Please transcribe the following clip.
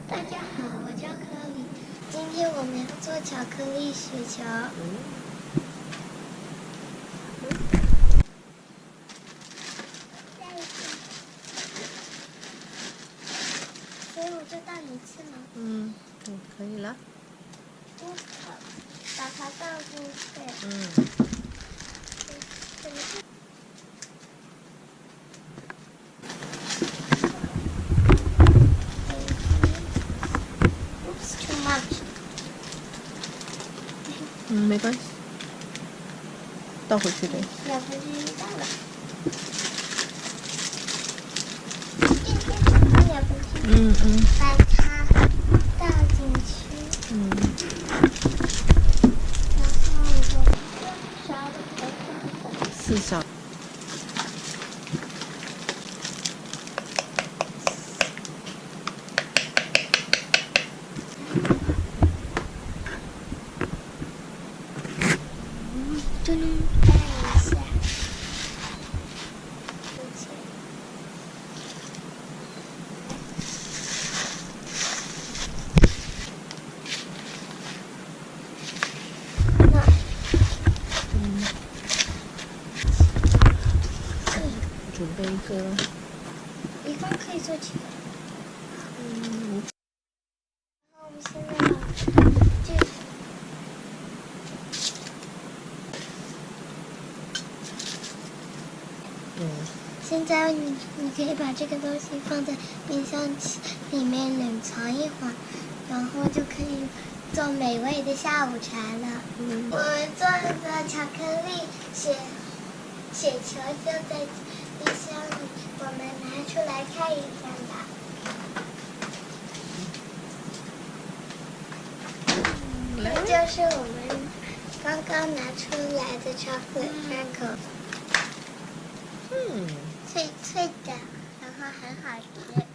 大家好，我叫克里。今天我们要做巧克力雪球。所以我就倒仪器了。可以了。把它倒进去。Oops, too much. 没关系，倒回去呗。2分之一倒了。2分之一。把它倒进去。然后就勺子给它放的。4勺。就能盖一下。准备一个。一共可以做几个？然后我们现在把这个。现在你可以把这个东西放在冰箱里面冷藏一会儿，然后就可以做美味的下午茶了。我们做的巧克力雪球就在冰箱里，我们拿出来看一看吧。这就是我们刚刚拿出来的chocolate crackle。脆脆的，然后很好吃。